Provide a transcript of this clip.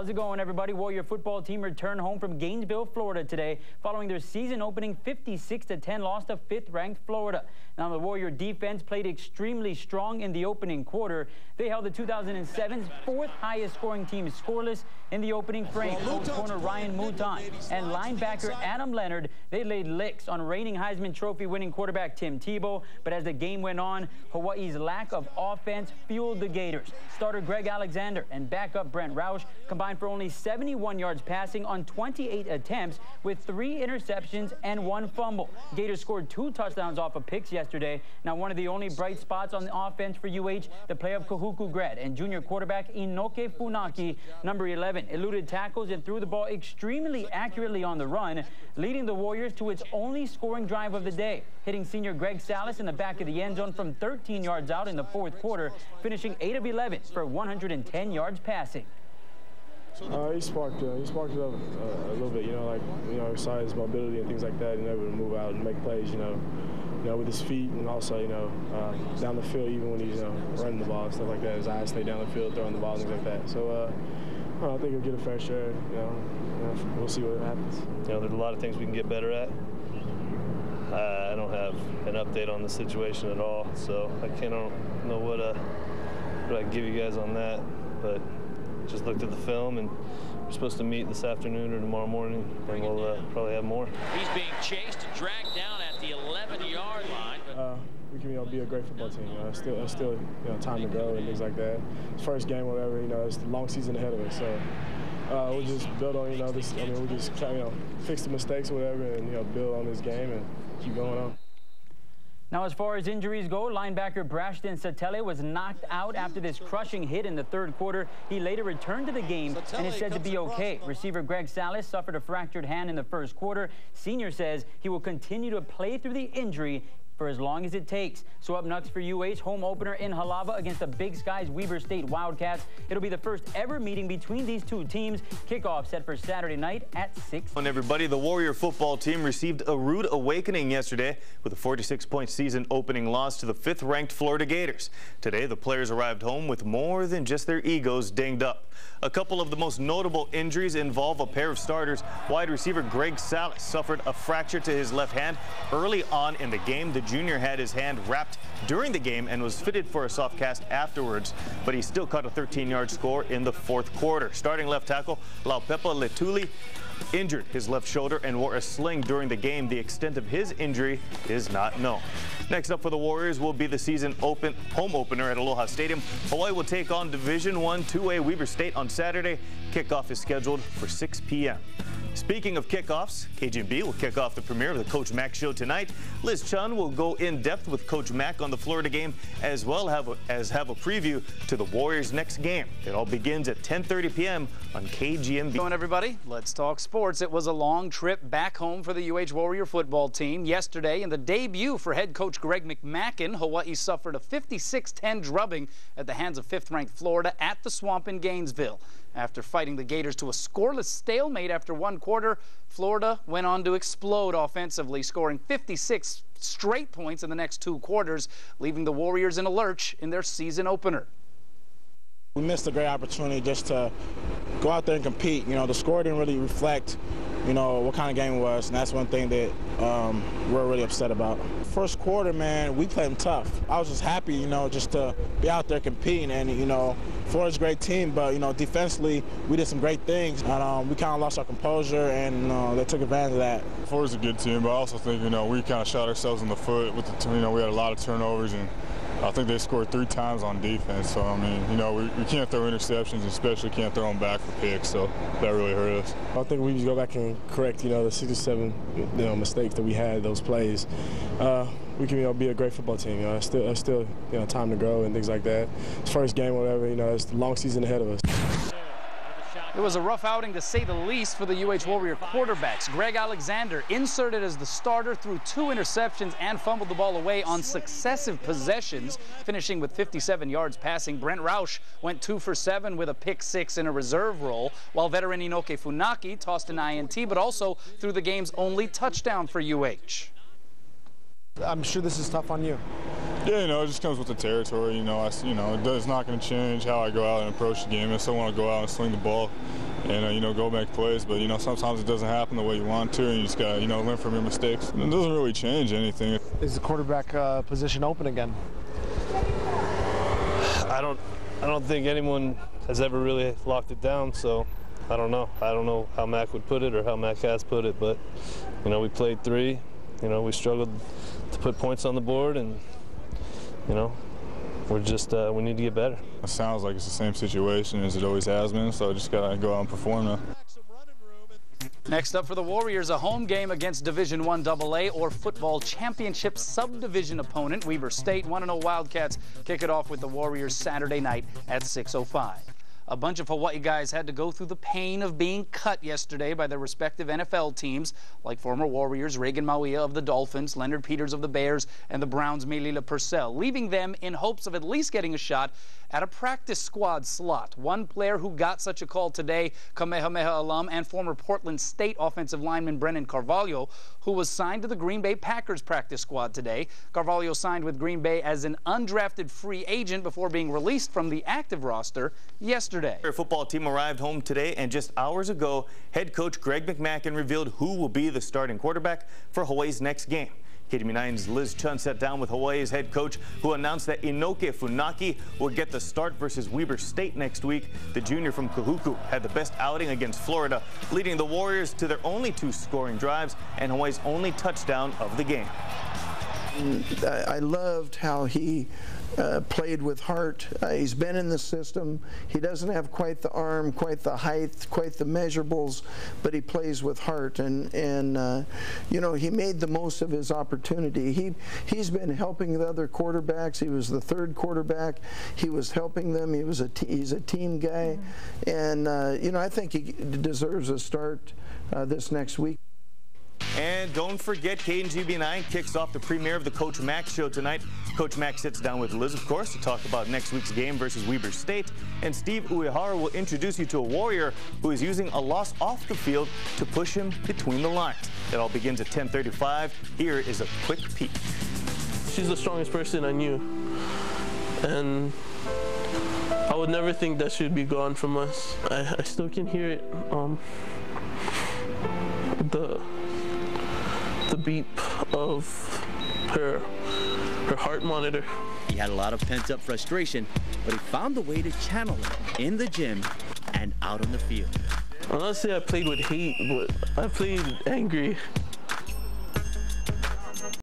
How's it going, everybody? Warrior football team returned home from Gainesville, Florida today following their season-opening 56-10 loss to fifth-ranked Florida. Now, the Warrior defense played extremely strong in the opening quarter. They held the 2007's fourth-highest scoring team scoreless in the opening frame. Corner Ryan Mouton and linebacker Adam Leonard, they laid licks on reigning Heisman Trophy winning quarterback Tim Tebow. But as the game went on, Hawaii's lack of offense fueled the Gators. Starter Greg Alexander and backup Brent Roush combined for only 71 yards passing on 28 attempts with 3 interceptions and 1 fumble. Gators scored 2 touchdowns off of picks yesterday. Now, one of the only bright spots on the offense for UH, the play of Kahuku grad and junior quarterback Inoke Funaki, number 11, eluded tackles and threw the ball extremely accurately on the run, leading the Warriors to its only scoring drive of the day, hitting senior Greg Salas in the back of the end zone from 13 yards out in the fourth quarter, finishing 8 of 11 for 110 yards passing. He sparked it up a little bit, size, mobility, and things like that, and able to move out and make plays, with his feet, and also, down the field, even when he's, running the ball and stuff like that. His eyes stay down the field, throwing the ball, and things like that. So, I think he'll get a fair share. We'll see what happens. There's a lot of things we can get better at. I don't have an update on the situation at all, so I don't know what I can give you guys on that, but just looked at the film, and we're supposed to meet this afternoon or tomorrow morning, and we'll probably have more. He's being chased and dragged down at the 11-yard line. We can be a great football team. It's still time to grow and things like that. It's first game, whatever. It's the long season ahead of us. So we'll just build on this. We'll just fix the mistakes or whatever, and build on this game and keep going on. Now, as far as injuries go, linebacker Brashton Satele was knocked out after this crushing hit in the third quarter. He later returned to the game and is said to be okay. Receiver Greg Salas suffered a fractured hand in the first quarter. Senior says he will continue to play through the injury for as long as it takes. So up next for UH, home opener in Halava against the Big Sky's Weber State Wildcats. It'll be the first ever meeting between these two teams. Kickoff set for Saturday night at 6. And everybody, the Warrior football team received a rude awakening yesterday with a 46-point season opening loss to the 5th-ranked Florida Gators. Today, the players arrived home with more than just their egos dinged up. A couple of the most notable injuries involve a pair of starters. Wide receiver Greg Salas suffered a fracture to his left hand early on in the game. The junior had his hand wrapped during the game and was fitted for a soft cast afterwards, but he still caught a 13-yard score in the fourth quarter. Starting left tackle Laupepa Letuli injured his left shoulder and wore a sling during the game. The extent of his injury is not known. Next up for the Warriors will be the season home opener at Aloha Stadium. Hawaii will take on Division I 2A Weber State on Saturday. Kickoff is scheduled for 6 p.m. Speaking of kickoffs, KGB will kick off the premiere of the Coach Mack Show tonight. Liz Chun will go in depth with Coach Mack on the Florida game, as well as have a preview to the Warriors' next game. It all begins at 10:30 p.m. on KGMB. Hello, everybody. Let's talk sports. It was a long trip back home for the UH Warrior football team. Yesterday, in the debut for head coach Greg McMackin, Hawaii suffered a 56-10 drubbing at the hands of 5th-ranked Florida at the Swamp in Gainesville. After fighting the Gators to a scoreless stalemate after one quarter, Florida went on to explode offensively, scoring 56 straight points in the next 2 quarters, leaving the Warriors in a lurch in their season opener. We missed a great opportunity just to go out there and compete. The score didn't really reflect, what kind of game it was, and that's one thing that we're really upset about. First quarter, man, we played them tough. I was just happy, just to be out there competing, and, Florida's a great team, but, defensively, we did some great things, and we kind of lost our composure, and they took advantage of that. Florida's a good team, but I also think, we kind of shot ourselves in the foot with the, we had a lot of turnovers, and I think they scored 3 times on defense. So, I mean, we can't throw interceptions, especially can't throw them back for picks. So that really hurt us. I think we need to go back and correct, the 6 or 7, mistakes that we had, those plays. We can, be a great football team. It's still, time to grow and things like that. It's first game, whatever. It's the long season ahead of us. It was a rough outing, to say the least, for the UH Warrior quarterbacks. Greg Alexander, inserted as the starter, threw 2 interceptions and fumbled the ball away on successive possessions, finishing with 57 yards passing. Brent Roush went 2 for 7 with a pick-6 in a reserve role, while veteran Inoke Funaki tossed an INT, but also threw the game's only touchdown for UH. I'm sure this is tough on you. Yeah, it just comes with the territory. It's not going to change how I go out and approach the game. I still want to go out and swing the ball. and, you know, go make plays. But, you know, sometimes it doesn't happen the way you want to, and you just got to, you know, learn from your mistakes. And it doesn't really change anything. Is the quarterback position open again? I don't think anyone has ever really locked it down, so I don't know. I don't know how Mac would put it or how Mac has put it, but, you know, we played 3. You know, we struggled to put points on the board, and, you know, we're just, we need to get better. It sounds like it's the same situation as it always has been, so I just got to go out and perform now. Next up for the Warriors, a home game against Division I AA or Football Championship subdivision opponent, Weber State. 1-0 Wildcats kick it off with the Warriors Saturday night at 6:05. A bunch of Hawaii guys had to go through the pain of being cut yesterday by their respective NFL teams, like former Warriors Reagan Mauia of the Dolphins, Leonard Peters of the Bears, and the Browns' Melila Purcell, leaving them in hopes of at least getting a shot at a practice squad slot. One player who got such a call today, Kamehameha alum and former Portland State offensive lineman Brennan Carvalho, who was signed to the Green Bay Packers practice squad today. Carvalho signed with Green Bay as an undrafted free agent before being released from the active roster yesterday. Our football team arrived home today, and just hours ago, head coach Greg McMackin revealed who will be the starting quarterback for Hawaii's next game. KTV9's Liz Chun sat down with Hawaii's head coach, who announced that Inoke Funaki will get the start versus Weber State next week. The junior from Kahuku had the best outing against Florida, leading the Warriors to their only 2 scoring drives and Hawaii's only touchdown of the game. I loved how he played with heart. He's been in the system. He doesn't have quite the arm, quite the height, quite the measurables, but he plays with heart. And you know, he made the most of his opportunity. He's been helping the other quarterbacks. He was the 3rd quarterback. He was helping them. He's a team guy. And you know, I think he deserves a start this next week. And don't forget, KNGB9 kicks off the premiere of the Coach Mac Show tonight. Coach Mac sits down with Liz, of course, to talk about next week's game versus Weber State. And Steve Uehara will introduce you to a Warrior who is using a loss off the field to push him between the lines. It all begins at 10:35. Here is a quick peek. She's the strongest person I knew. And I would never think that she'd be gone from us. I still can hear it. The beep of her heart monitor. He had a lot of pent-up frustration, but he found the way to channel it in the gym and out on the field. I'm not saying I played with hate, but I played angry.